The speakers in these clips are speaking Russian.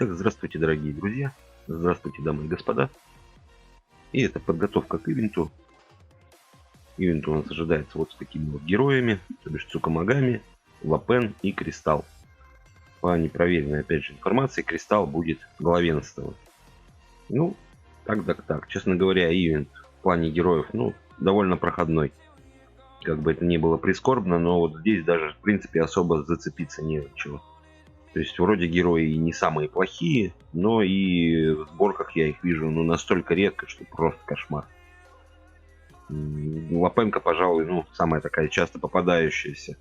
Итак, здравствуйте, дорогие друзья. Здравствуйте, дамы и господа. И это подготовка к ивенту. Ивент у нас ожидается вот с такими вот героями, то бишь Цукамагами, Лапен и Кристалл. По непроверенной, опять же, информации, Кристалл будет главенствовать. Ну, так. Честно говоря, ивент в плане героев, довольно проходной. Как бы это ни было прискорбно, но вот здесь даже, в принципе, особо зацепиться не за чего. То есть вроде герои и не самые плохие, но и в сборках я их вижу настолько редко, что просто кошмар. Лапенко, пожалуй, самая такая часто попадающаяся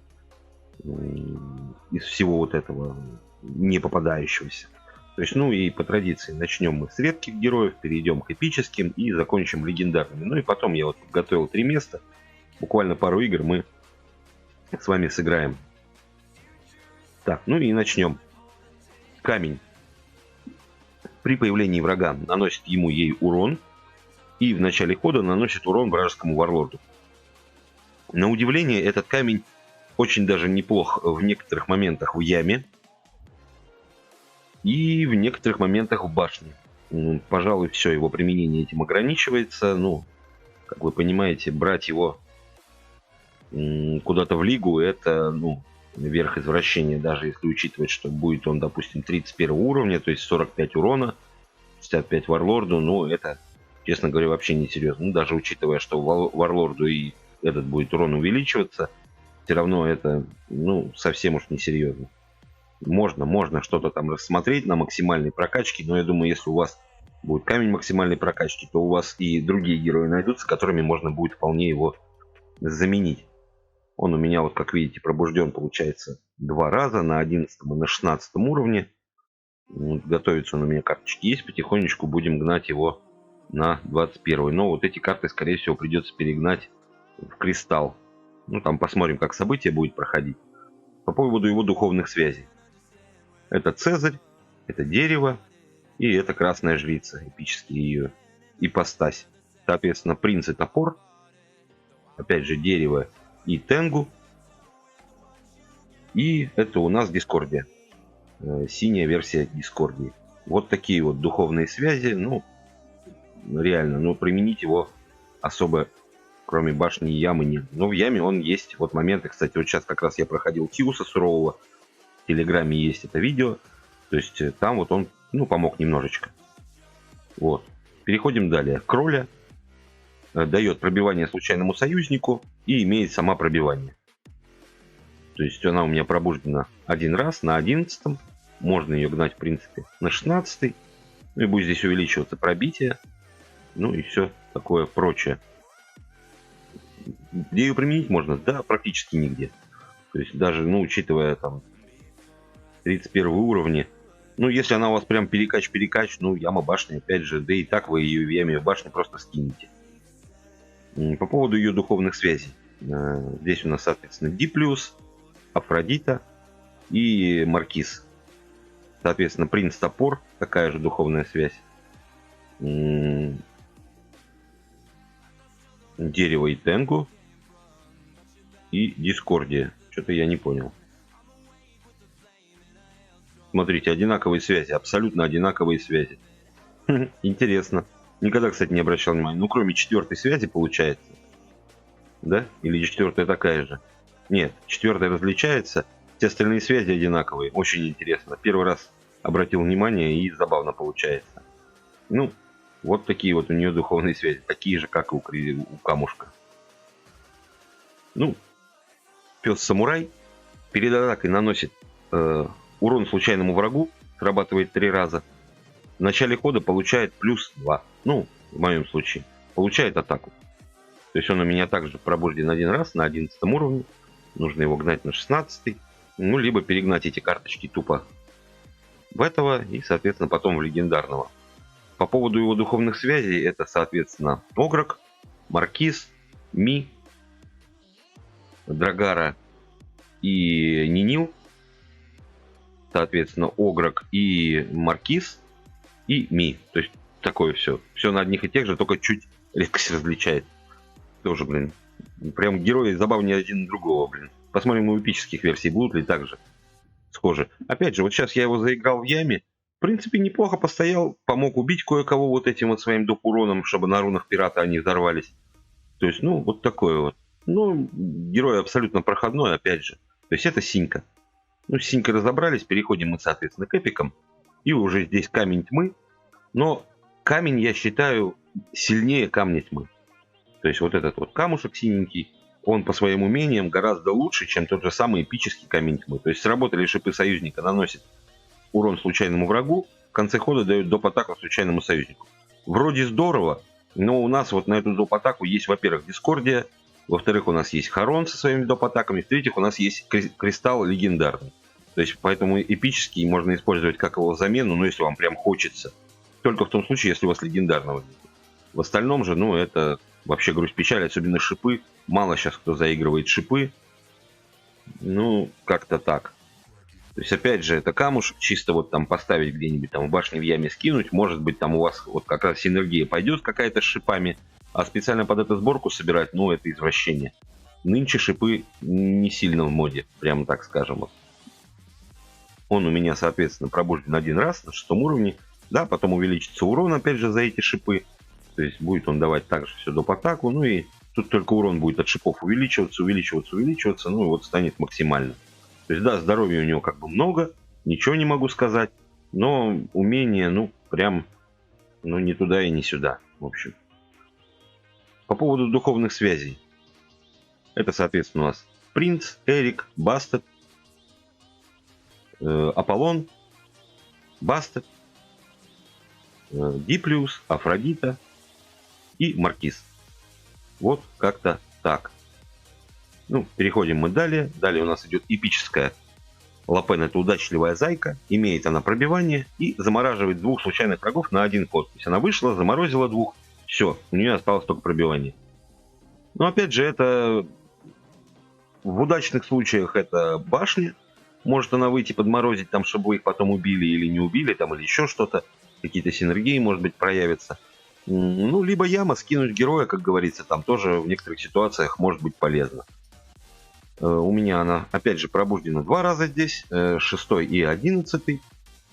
из всего вот этого не попадающегося. То есть, и по традиции начнем мы с редких героев, перейдем к эпическим и закончим легендарными. Ну и потом я вот готовил 3 места. Буквально пару игр мы с вами сыграем. Так, и начнем. Камень. При появлении врага наносит ему ей урон. И в начале хода наносит урон вражескому варлорду. На удивление, этот камень очень даже неплох в некоторых моментах в яме. И в некоторых моментах в башне. Пожалуй, все, его применение этим ограничивается. Как вы понимаете, брать его куда-то в лигу, это, верх извращения, даже если учитывать, что будет он, допустим, 31 уровня, то есть 45 урона, 65 варлорду, это, честно говоря, вообще не серьезно. Даже учитывая, что варлорду и этот будет урон увеличиваться, все равно это, совсем уж не серьезно. Можно что-то там рассмотреть на максимальной прокачке, но я думаю, если у вас будет камень максимальной прокачки, то у вас и другие герои найдутся, которыми можно будет вполне его заменить. Он у меня, вот как видите, пробужден, получается, 2 раза, на 11 и на 16 уровне. Готовится он у меня, карточки есть, потихонечку будем гнать его на 21. Но вот эти карты, скорее всего, придется перегнать в Кристалл. Там посмотрим, как событие будет проходить. По поводу его духовных связей. Это Цезарь, это дерево и это красная жрица, эпический ее ипостась. Соответственно, принц и топор, опять же, дерево и Тенгу. И это у нас Дискордия. Синяя версия Дискордии. Вот такие вот духовные связи. Реально, применить его особо, кроме башни и ямы, нет. Но в яме он есть. Вот моменты, кстати, вот сейчас как раз я проходил Тиуса сурового. В Телеграме есть это видео. То есть там вот он, помог немножечко. Вот. Переходим далее. Кроля дает пробивание случайному союзнику и имеет сама пробивание. То есть она у меня пробуждена 1 раз на 11. Можно ее гнать, в принципе, на 16. И будет здесь увеличиваться пробитие. И все такое прочее. Где ее применить можно? Да, практически нигде. То есть даже, учитывая там 31 уровни. Если она у вас прям перекач, яма башни, опять же, да и так вы ее в яме башни просто скинете. По поводу ее духовных связей. Здесь у нас, соответственно, Диплюс, Афродита и Маркиз. Соответственно, принц топор, такая же духовная связь. Дерево и Тенгу. И Дискордия. Что-то я не понял. Смотрите, одинаковые связи, абсолютно одинаковые связи. Интересно. Никогда, кстати, не обращал внимания. Кроме 4-й связи, получается. Да? Или 4-я такая же? Нет, 4-я различается. Все остальные связи одинаковые. Очень интересно. Первый раз обратил внимание, и забавно получается. Вот такие вот у нее духовные связи. Такие же, как и у камушка. Пес-самурай перед атакой наносит урон случайному врагу. Срабатывает 3 раза. В начале хода получает +2. В моем случае. Получает атаку. То есть он у меня также пробужден 1 раз на 11 уровне. Нужно его гнать на 16. Либо перегнать эти карточки тупо в этого и, соответственно, потом в легендарного. По поводу его духовных связей, это, соответственно, Огрок, Маркиз, Ми, Драгара и Нинил. Соответственно, Огрок и Маркиз и Ми. То есть такое все. Все на одних и тех же, только чуть редкость различает. Тоже, прям герои забавнее один другого, Посмотрим у эпических версий, будут ли так же схожи. Опять же, вот сейчас я его заиграл в яме. В принципе, неплохо постоял, помог убить кое-кого вот этим вот своим доп. Уроном, чтобы на рунах пирата они взорвались. То есть, ну, вот такое вот. Ну, герой абсолютно проходной, опять же. То есть это синька. Ну, с синькой разобрались, переходим мы, соответственно, к эпикам. И уже здесь камень тьмы. Но камень, я считаю, сильнее камня тьмы. То есть вот этот вот камушек синенький, он по своим умениям гораздо лучше, чем тот же самый эпический камень тьмы. То есть сработали шипы союзника, наносит урон случайному врагу, в конце хода дает доп. Атаку случайному союзнику. Вроде здорово, но у нас вот на эту доп. Атаку есть, во-первых, Дискордия, во-вторых, у нас есть Харон со своими доп. Атаками, в-третьих, у нас есть Кристалл легендарный. То есть поэтому эпический можно использовать как его замену, но если вам прям хочется. Только в том случае, если у вас легендарного нет. В остальном же, ну, это вообще грусть печаль, особенно шипы. Мало сейчас кто заигрывает шипы. Ну, как-то так. То есть, опять же, это камушек, чисто вот там поставить где-нибудь там в башне в яме скинуть. Может быть, там у вас вот как раз синергия пойдет какая-то с шипами. А специально под эту сборку собирать, ну, это извращение. Нынче шипы не сильно в моде, прямо так скажем. Вот. Он у меня, соответственно, пробужден один раз на 6 уровне. Да, потом увеличится урон, опять же, за эти шипы. То есть будет он давать также все доп. Атаку. Ну и тут только урон будет от шипов увеличиваться, увеличиваться, увеличиваться. Ну и вот станет максимально. То есть, да, здоровья у него как бы много. Ничего не могу сказать. Но умение, ну, прям, ну, не туда и не сюда. В общем. По поводу духовных связей. Это, соответственно, у нас Принц, Эрик, Бастет, Аполлон, Бастет, Диплиус, Афродита и Маркиз. Вот как-то так. Ну, переходим мы далее. Далее у нас идет эпическая Лапен, это удачливая зайка. Имеет она пробивание и замораживает двух случайных врагов на один ход. То есть она вышла, заморозила двух. Все, у нее осталось только пробивание. Но опять же, это в удачных случаях это башня. Может она выйти подморозить там, чтобы вы их потом убили или не убили, там, или еще что-то. Какие-то синергии, может быть, проявятся. Ну, либо яма, скинуть героя, как говорится, там тоже в некоторых ситуациях может быть полезно. У меня она, опять же, пробуждена 2 раза здесь, 6 и 11.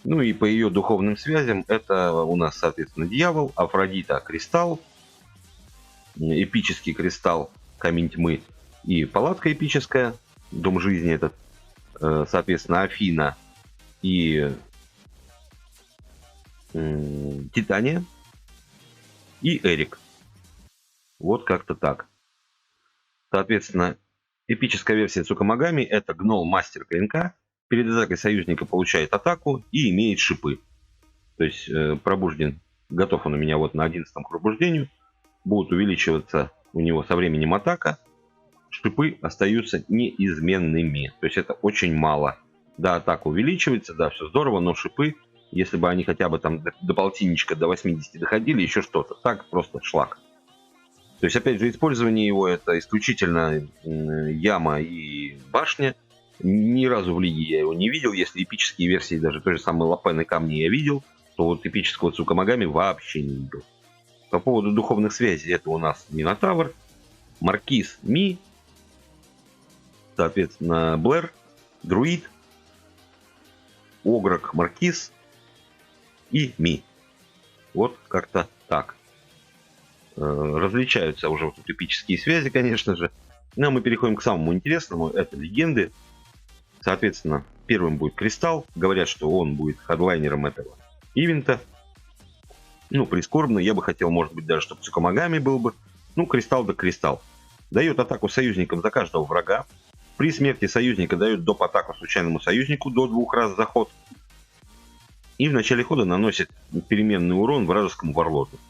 Ну и по ее духовным связям это у нас, соответственно, дьявол, Афродита, кристалл, эпический кристалл, камень тьмы и палатка эпическая, дом жизни этот, соответственно, Афина и Титания и Эрик. Вот как-то так. Соответственно, эпическая версия Цукамагами — это гнол мастер клинка. Перед атакой союзника получает атаку и имеет шипы. То есть пробужден, готов он у меня вот на 11-м к пробуждению. Будут увеличиваться у него со временем атака. Шипы остаются неизменными. То есть это очень мало. Да, атака увеличивается, да, все здорово, но шипы, если бы они хотя бы там до полтинничка, до 80 доходили, еще что-то. Так просто шлак. То есть, опять же, использование его — это исключительно яма и башня. Ни разу в лиге я его не видел. Если эпические версии, даже той же самой Лапен и камни я видел, то вот эпического Цукамагами вообще не видел. По поводу духовных связей, это у нас Минотавр, Маркиз Ми, соответственно, Блэр, Друид, Огрок Маркиз и Ми. Вот как-то так. Различаются уже вот эпические связи, конечно же. Но мы переходим к самому интересному. Это легенды. Соответственно, первым будет Кристалл. Говорят, что он будет хедлайнером этого ивента. Ну, прискорбно. Я бы хотел, может быть, даже, чтобы Цукамагами был бы. Ну, Кристалл да Кристалл. Дает атаку союзникам за каждого врага. При смерти союзника дает доп. Атаку случайному союзнику до 2 раз за ход. И в начале хода наносит переменный урон вражескому варлорду.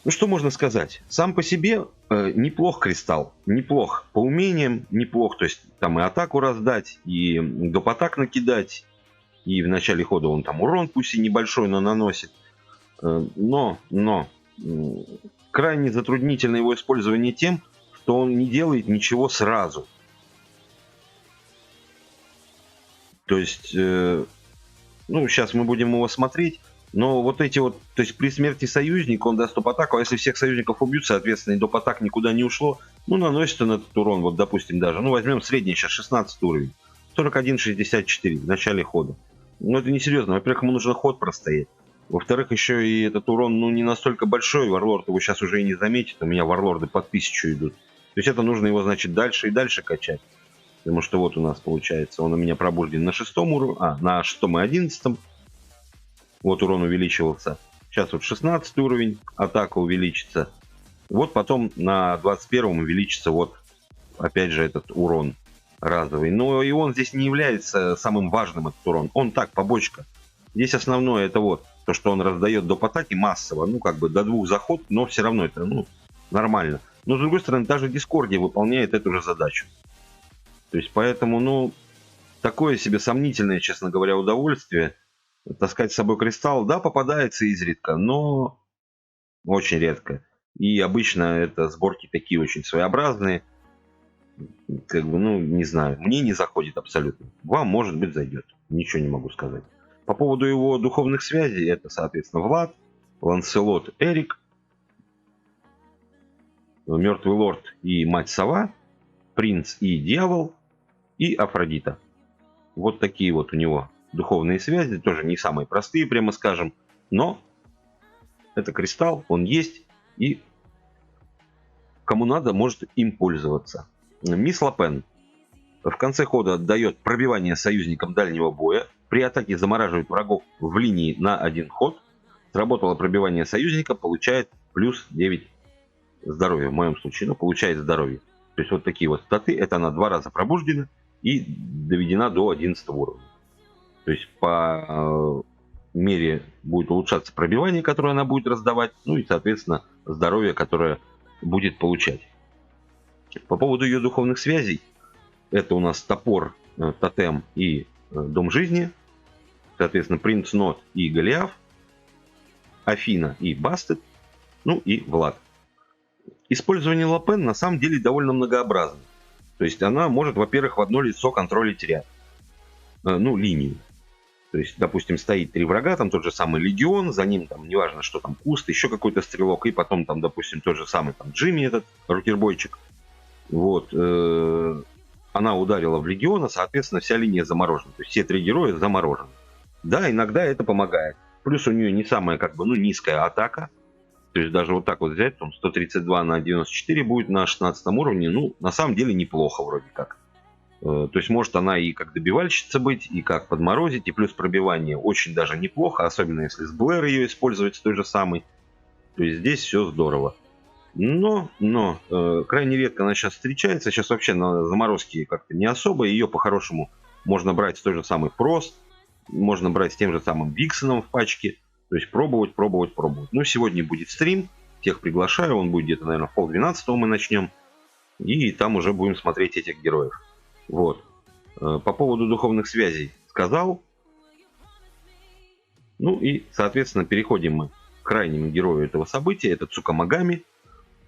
Ну, что можно сказать? Сам по себе неплох Кристалл. Неплох по умениям, неплох. То есть там и атаку раздать, и доп. Атак накидать. И в начале хода он там урон, пусть и небольшой, но наносит. Но крайне затруднительно его использование тем, что он не делает ничего сразу. То есть, ну, сейчас мы будем его смотреть. Но вот эти вот, то есть при смерти союзника он даст доп-атаку, а если всех союзников убьют, соответственно, и доп-атак никуда не ушло, ну, наносит он этот урон, вот, допустим, даже, ну, возьмем средний сейчас 16 уровень, 41,64 в начале хода. Ну, это несерьезно. Во-первых, ему нужно ход простоять. Во-вторых, еще и этот урон, ну, не настолько большой. Варлорд его сейчас уже и не заметит. У меня варлорды по 1000 идут. То есть это нужно его, значит, дальше и дальше качать. Потому что вот у нас получается, он у меня пробужден на 6 уровне, на 6 и 11. Вот урон увеличивался. Сейчас вот 16 уровень, атака увеличится. Вот потом на 21 увеличится вот, опять же, этот урон разовый. Но и он здесь не является самым важным, этот урон. Он так, побочка. Здесь основное это вот, то, что он раздает доп. Атаки массово. Ну, как бы до 2 заход, но все равно это, ну, нормально. Но, с другой стороны, даже Дискордия выполняет эту же задачу. То есть, поэтому, ну, такое себе сомнительное, честно говоря, удовольствие. Таскать с собой кристалл, да, попадается изредка, но очень редко. И обычно это сборки такие очень своеобразные. Как бы, ну, не знаю, мне не заходит абсолютно. Вам, может быть, зайдет. Ничего не могу сказать. По поводу его духовных связей, это, соответственно, Влад, Ланселот, Эрик, Мертвый Лорд и Мать Сова, Принц и Дьявол и Афродита. Вот такие вот у него духовные связи, тоже не самые простые, прямо скажем, но это кристалл, он есть, и кому надо, может им пользоваться. Мисс Лапен в конце хода отдает пробивание союзникам дальнего боя. При атаке замораживает врагов в линии на один ход. Сработало пробивание союзника, получает плюс 9 здоровья. В моем случае, ну, получает здоровье. То есть вот такие вот статы. Это она 2 раза пробуждена и доведена до 11 уровня. То есть по мере будет улучшаться пробивание, которое она будет раздавать. Ну и, соответственно, здоровье, которое будет получать. По поводу ее духовных связей. Это у нас топор, тотем и дом жизни. Соответственно, принц Нот и Голиаф. Афина и Бастет. Ну и Влад. Использование Лапен на самом деле довольно многообразно. То есть она может, во-первых, в одно лицо контролить ряд. Ну, линию. То есть, допустим, стоит 3 врага, там тот же самый Легион, за ним там, неважно, что там, куст, еще какой-то стрелок, и потом там, допустим, тот же самый там Джимми, этот рокербойчик. Вот. Она ударила в Легиона, соответственно, вся линия заморожена. То есть все 3 героя заморожены. Да, иногда это помогает. Плюс у нее не самая, как бы, ну, низкая атака. То есть даже вот так вот взять, там 132 на 94 будет на 16 уровне, ну, на самом деле неплохо вроде как. То есть может она и как добивальщица быть, и как подморозить, и плюс пробивание очень даже неплохо, особенно если с Блэр ее использовать с той же самой. То есть здесь все здорово. Но крайне редко она сейчас встречается. Сейчас вообще на заморозке как-то не особо. Ее по-хорошему можно брать с той же самой Фрост, можно брать с тем же самым Виксоном в пачке. То есть пробовать, пробовать, пробовать. Ну, сегодня будет стрим, всех приглашаю. Он будет где-то, наверное, в 11:30 мы начнем. И там уже будем смотреть этих героев. Вот. По поводу духовных связей сказал. Ну и, соответственно, переходим мы к крайнему герою этого события. Это Цукамагами.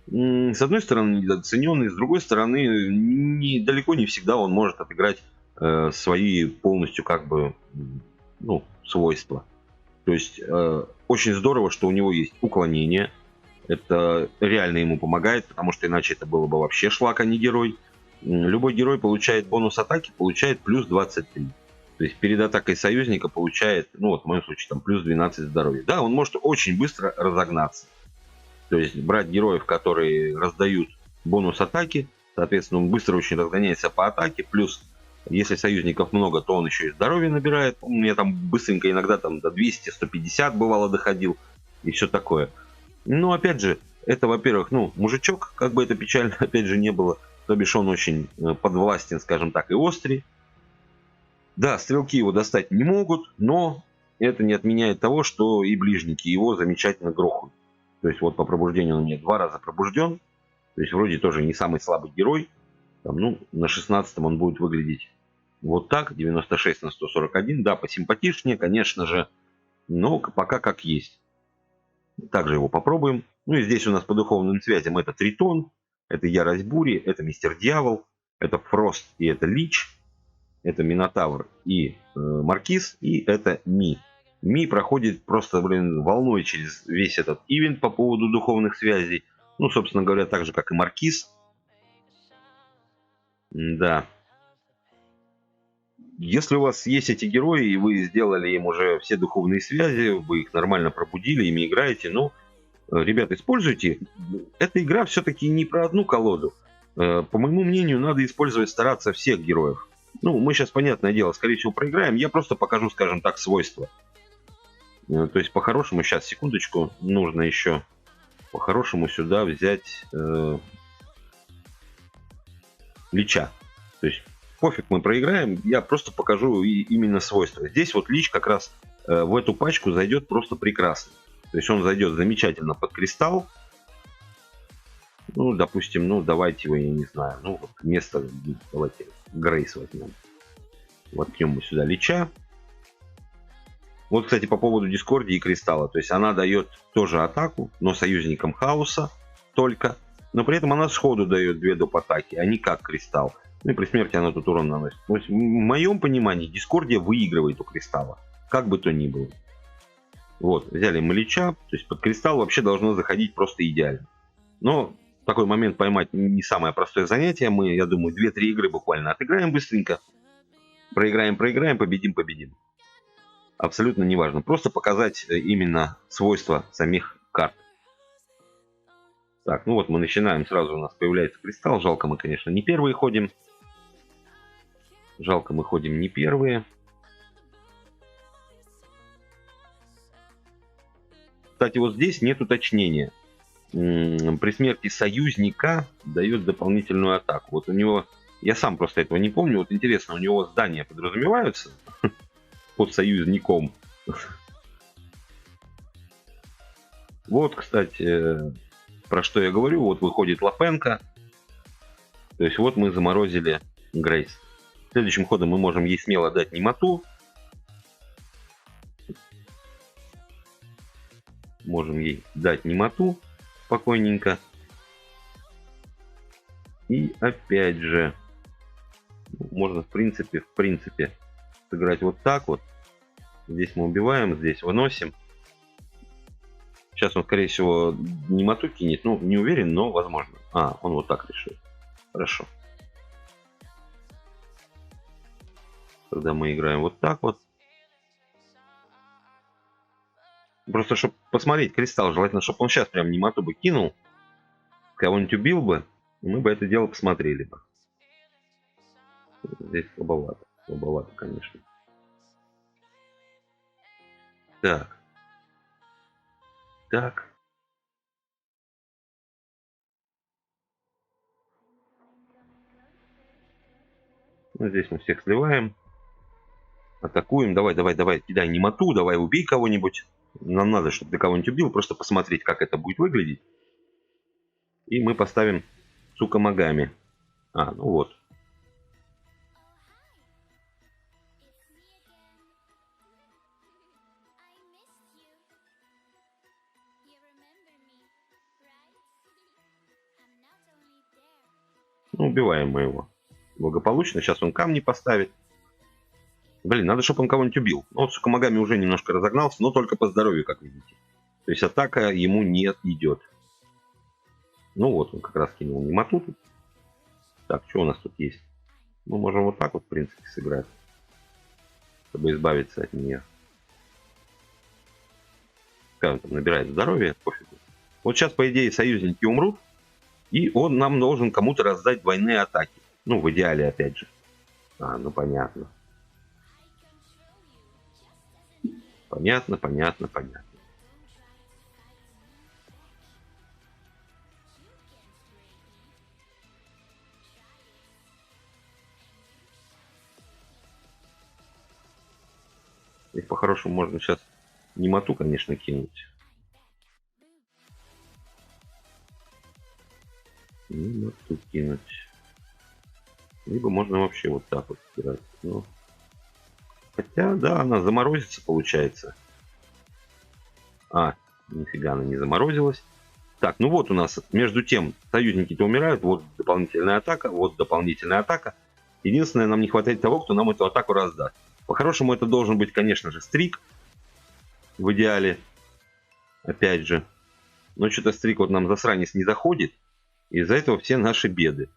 С одной стороны, недооцененный, с другой стороны, далеко не всегда он может отыграть свои полностью как бы, ну, свойства. То есть очень здорово, что у него есть уклонение. Это реально ему помогает, потому что иначе это было бы вообще шлак, а не герой. Любой герой получает бонус атаки, получает плюс 23. То есть перед атакой союзника получает, ну вот в моем случае, там плюс 12 здоровья. Да, он может очень быстро разогнаться. То есть брать героев, которые раздают бонус атаки, соответственно, он быстро очень разгоняется по атаке, плюс если союзников много, то он еще и здоровье набирает. У меня там быстренько иногда там до 200-150 бывало доходил и все такое. Но опять же, это, во-первых, ну, мужичок, как бы это печально, опять же, не было, то бишь он очень подвластен, скажем так, и острый. Да, стрелки его достать не могут, но это не отменяет того, что и ближники его замечательно грохают. То есть вот по пробуждению он у меня 2 раза пробужден. То есть вроде тоже не самый слабый герой. Там, ну, на 16-м он будет выглядеть вот так. 96 на 141. Да, посимпатичнее, конечно же. Но пока как есть. Также его попробуем. Ну и здесь у нас по духовным связям это Тритон. Это Ярость Бури. Это Мистер Дьявол. Это Фрост и это Лич. Это Минотавр и Маркиз. И это Ми. Ми проходит просто, блин, волной через весь этот ивент по поводу духовных связей. Ну, собственно говоря, так же, как и Маркиз. Да. Если у вас есть эти герои, и вы сделали им уже все духовные связи, вы их нормально пробудили, ими играете, ну, ребят, используйте. Эта игра все-таки не про одну колоду. По моему мнению, надо использовать, стараться всех героев. Ну, мы сейчас, понятное дело, скорее всего, проиграем. Я просто покажу, скажем так, свойства. То есть, по-хорошему, сейчас, секундочку, нужно еще по-хорошему сюда взять Лича. То есть, пофиг, мы проиграем, я просто покажу именно свойства. Здесь вот Лич как раз в эту пачку зайдет просто прекрасно. То есть он зайдет замечательно под кристалл. Ну, допустим, ну, давайте его, я не знаю, ну, вот вместо, давайте Грейс возьмем. Воткнем мы сюда Лича. Вот, кстати, по поводу Дискордии и Кристалла. То есть она дает тоже атаку, но союзникам хаоса только. Но при этом она сходу дает 2 доп. Атаки, а не как Кристалл. Ну и при смерти она тут урон наносит. То есть, в моем понимании Дискордия выигрывает у Кристалла. Как бы то ни было. Вот, взяли мы Лича. То есть под Кристалл вообще должно заходить просто идеально. Но такой момент поймать не самое простое занятие. Мы, я думаю, 2-3 игры буквально отыграем быстренько. Проиграем, победим. Абсолютно неважно. Просто показать именно свойства самих карт. Так, ну вот мы начинаем. Сразу у нас появляется кристалл. Жалко, мы, конечно, не первые ходим. Кстати, вот здесь нет уточнения. При смерти союзника дает дополнительную атаку. Вот у него... Я сам просто этого не помню. Вот интересно, у него здания подразумеваются под союзником? Вот, кстати, про что я говорю. Вот выходит Лапенко. То есть вот мы заморозили Грейс. Следующим ходом мы можем ей смело дать немоту. Спокойненько. И опять же, можно в принципе сыграть вот так вот. Здесь мы убиваем, здесь выносим. Сейчас он, скорее всего, немоту кинет. Ну, не уверен, но возможно. А, он вот так решил. Хорошо. Тогда мы играем вот так вот. Просто, чтобы посмотреть кристалл, желательно, чтобы он сейчас прям немоту бы кинул. Кого-нибудь убил бы, и мы бы это дело посмотрели бы. Здесь слабовато. Слабовато, конечно. Так. Ну, здесь мы всех сливаем. Атакуем. Давай, кидай немоту, давай убей кого-нибудь. Нам надо, чтобы ты кого-нибудь убил, просто посмотреть, как это будет выглядеть. И мы поставим Цукамагами. А, ну вот. Ну, убиваем мы его благополучно. Сейчас он камни поставит. Блин, надо, чтобы он кого-нибудь убил. Ну, вот Цукамагами уже немножко разогнался, но только по здоровью, как видите. То есть атака ему не идет. Ну вот, он как раз кинул немоту тут. Так, что у нас тут есть? Мы можем вот так вот, в принципе, сыграть. Чтобы избавиться от нее. Как он там набирает здоровье, пофигу. Вот сейчас, по идее, союзники умрут. И он нам должен кому-то раздать двойные атаки. Ну, в идеале, опять же. А, ну понятно. Понятно. И по-хорошему можно сейчас немоту, конечно, кинуть. Немоту кинуть. Либо можно вообще вот так вот стирать. Но... Хотя, да, она заморозится, получается. А, нифига она не заморозилась. Так, ну вот у нас, между тем, союзники-то умирают. Вот дополнительная атака, вот дополнительная атака. Единственное, нам не хватает того, кто нам эту атаку раздаст. По-хорошему, это должен быть, конечно же, Стрик. В идеале. Опять же. Но что-то Стрик вот нам засранец не заходит. Из-за этого все наши беды.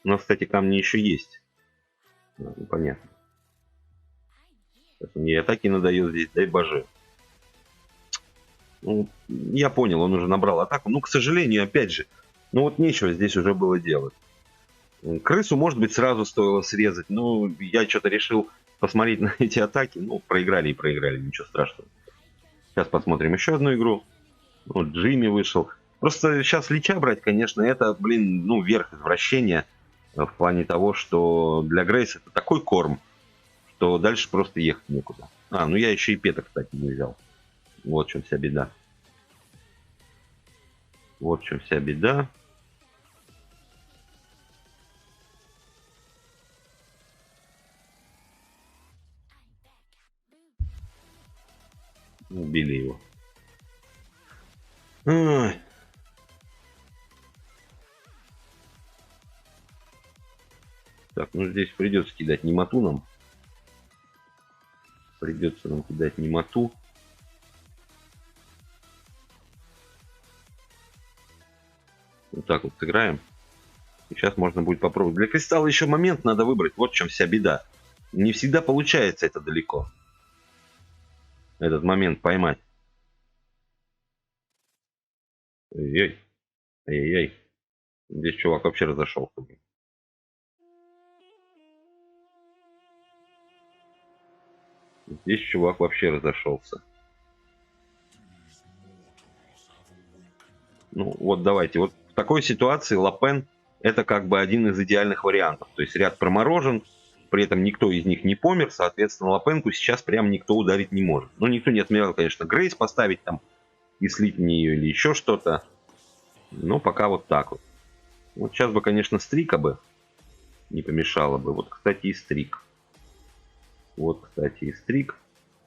У нас, кстати, камни еще есть. Ну, понятно. Мне атаки надает здесь, дай боже. Ну, я понял, он уже набрал атаку. Ну, к сожалению, опять же, ну вот нечего здесь уже было делать. Крысу, может быть, сразу стоило срезать. Но я что-то решил посмотреть на эти атаки. Ну, проиграли и проиграли, ничего страшного. Сейчас посмотрим еще одну игру. Вот Джимми вышел. Просто сейчас Лича брать, конечно, это, блин, ну, верх извращения. В плане того, что для Грейс это такой корм, что дальше просто ехать некуда. А, ну я еще и Пета, кстати, не взял. Вот в чем вся беда. Вот в чем вся беда. Убили его. Ай. Так, ну здесь придется кидать немоту нам. Придется нам кидать немоту. Вот так вот сыграем. И сейчас можно будет попробовать. Для кристалла еще момент надо выбрать. Вот в чем вся беда. Не всегда получается это далеко. Этот момент поймать. Ой-ой. Ай-яй-яй. Здесь чувак вообще разошелся. Здесь чувак вообще разошелся. Ну вот давайте. Вот в такой ситуации Лапен это как бы один из идеальных вариантов. То есть ряд проморожен, при этом никто из них не помер, соответственно, Лапенку сейчас прям никто ударить не может. Ну, никто не отменял, конечно, Грейс поставить там и слить в нее или еще что-то. Но пока вот так вот. Вот сейчас бы, конечно, Стрика бы не помешало бы. Вот, кстати, и Стрик. Вот, кстати, и Стрик.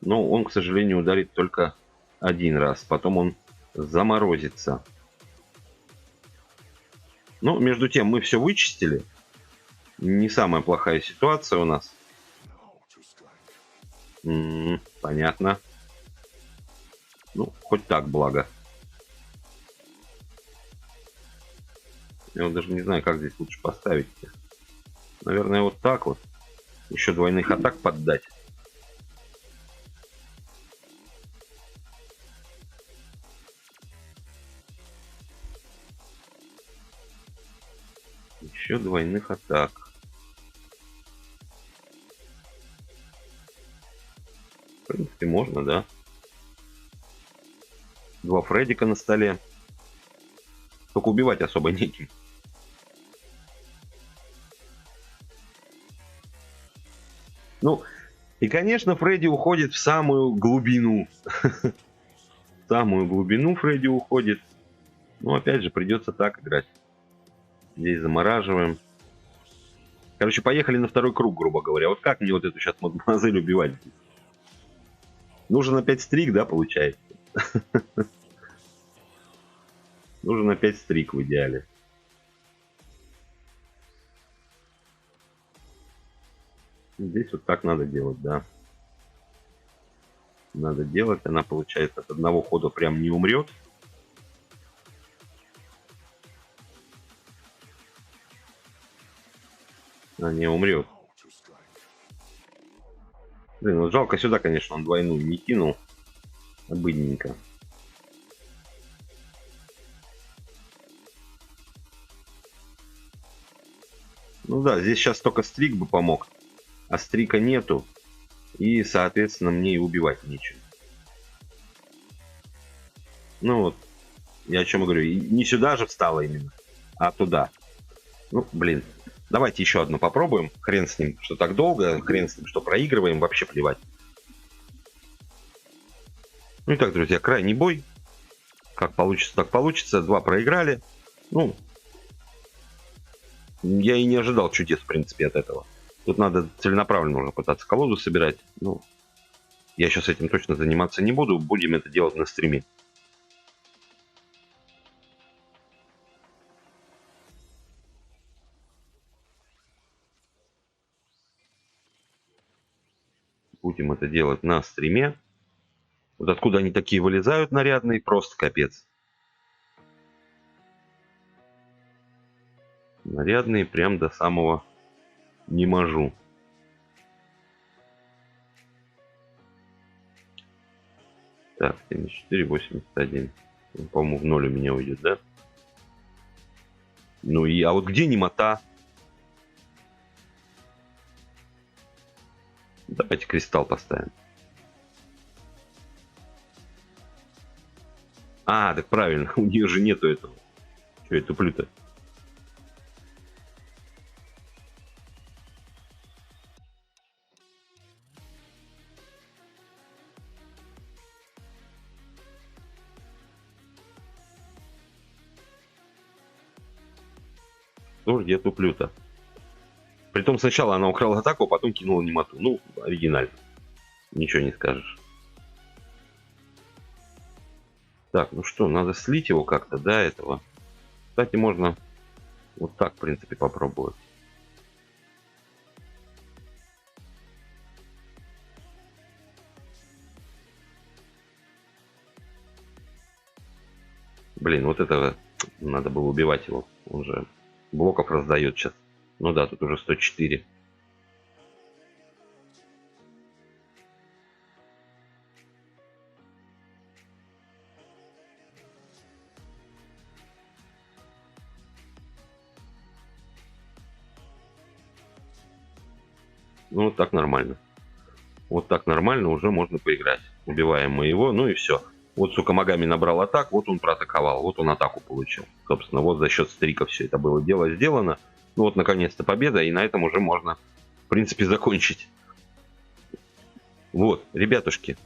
Но он, к сожалению, ударит только один раз. Потом он заморозится. Ну, между тем, мы все вычистили. Не самая плохая ситуация у нас. Понятно. Ну, хоть так, благо. Я вот даже не знаю, как здесь лучше поставить. Наверное, вот так вот. Еще двойных атак поддать. Еще двойных атак. В принципе, можно, да. Два Фреддика на столе. Только убивать особо неким. Ну, и, конечно, Фредди уходит в самую глубину. В самую глубину Фредди уходит. Ну, опять же, придется так играть. Здесь замораживаем. Короче, поехали на второй круг, грубо говоря. Вот как мне вот эту сейчас мадемуазель убивать? Нужен опять стрик, да, получается? Нужен опять стрик в идеале. Здесь вот так надо делать, да. Надо делать. Она, получается, от одного хода прям не умрет. Она не умрет. Блин, вот жалко сюда, конечно, он двойную не кинул. Обыдненько. Ну да, здесь сейчас только стрик бы помог. А стрика нету. И, соответственно, мне и убивать нечего. Ну вот, я о чем и говорю. И не сюда же встала именно, а туда. Ну, блин. Давайте еще одну попробуем. Хрен с ним, что так долго. Хрен с ним, что проигрываем. Вообще плевать. Ну и так, друзья, крайний бой. Как получится, так получится. Два проиграли. Ну, я и не ожидал чудес, в принципе, от этого. Тут надо целенаправленно уже пытаться колоду собирать. Ну, я сейчас этим точно заниматься не буду. Будем это делать на стриме. Будем это делать на стриме. Вот откуда они такие вылезают нарядные, просто капец. Нарядные прям до самого не можу. Так, 74, 81. По-моему, в 0 у меня уйдет, да? Ну и, а вот где немота? Давайте кристалл поставим. А, так правильно, у нее же нету этого. Что я туплю-то? Что же я туплю-то? Притом сначала она украла атаку, а потом кинула немоту. Ну, оригинально. Ничего не скажешь. Так, ну что, надо слить его как-то до этого. Кстати, можно вот так, в принципе, попробовать. Блин, вот этого надо было убивать его. Он же блоков раздает сейчас. Ну да, тут уже 104. Ну, вот так нормально. Вот так нормально уже можно поиграть. Убиваем мы его, ну и все. Вот Сукамагами набрал атак, вот он проатаковал, вот он атаку получил. Собственно, вот за счет стрика все это было дело сделано. Ну вот, наконец-то победа, и на этом уже можно, в принципе, закончить. Вот, ребятушки,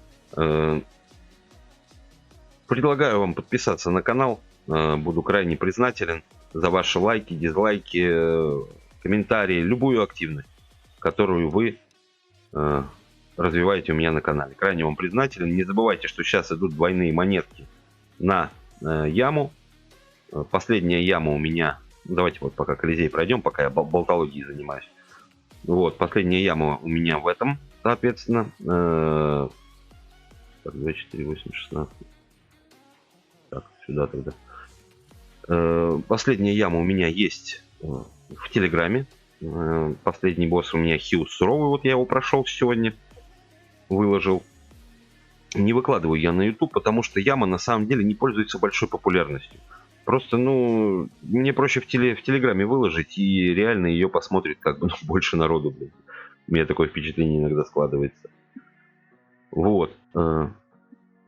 предлагаю вам подписаться на канал. Буду крайне признателен за ваши лайки, дизлайки, комментарии, любую активность, которую вы развиваете у меня на канале. Крайне вам признателен. Не забывайте, что сейчас идут двойные монетки на яму. Последняя яма у меня... Давайте вот пока Колизей пройдем, пока я болтологией занимаюсь. Вот, последняя яма у меня в этом, соответственно. Так, 2, 4, 8, 16. Так, сюда тогда. Последняя яма у меня есть в Телеграме. Последний босс у меня Хил суровый, вот я его прошел сегодня, выложил. Не выкладываю я на YouTube, потому что яма на самом деле не пользуется большой популярностью. Просто, ну, мне проще в Телеграме выложить, и реально ее посмотрит как бы больше народу, блин. У меня такое впечатление иногда складывается. Вот.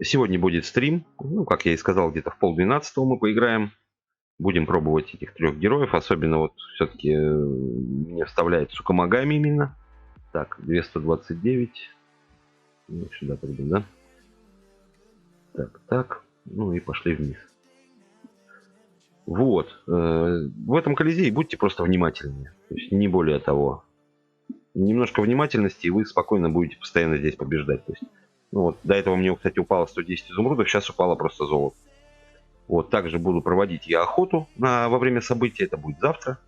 Сегодня будет стрим. Ну, как я и сказал, где-то в 11:30 мы поиграем. Будем пробовать этих 3 героев. Особенно вот все-таки мне вставляет Сукамагами именно. Так, 229. Ну, сюда придем, да? Так, так. Ну и пошли вниз. Вот. В этом Колизее будьте просто внимательнее. То есть не более того. Немножко внимательности, и вы спокойно будете постоянно здесь побеждать. То есть, ну вот, до этого мне, кстати, упало 110 изумрудов, сейчас упало просто золото. Вот, также буду проводить я охоту во время события, это будет завтра.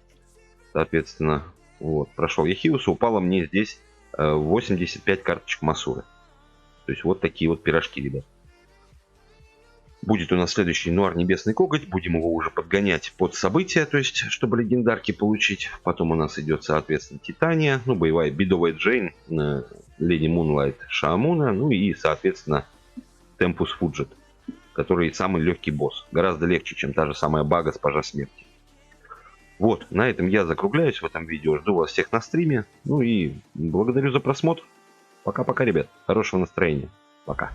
Соответственно, вот, прошел я Хиуса, упало мне здесь 85 карточек Масуры. То есть вот такие вот пирожки, ребят. Будет у нас следующий Нуар Небесный Коготь. Будем его уже подгонять под события, то есть, чтобы легендарки получить. Потом у нас идет, соответственно, Титания, ну, боевая Бедовая Джейн, Леди Мунлайт Шаамуна, ну и, соответственно, Темпус Фуджет, который самый легкий босс. Гораздо легче, чем та же самая Бага Госпожа Смерти. Вот, на этом я закругляюсь в этом видео. Жду вас всех на стриме. Ну и благодарю за просмотр. Пока-пока, ребят. Хорошего настроения. Пока.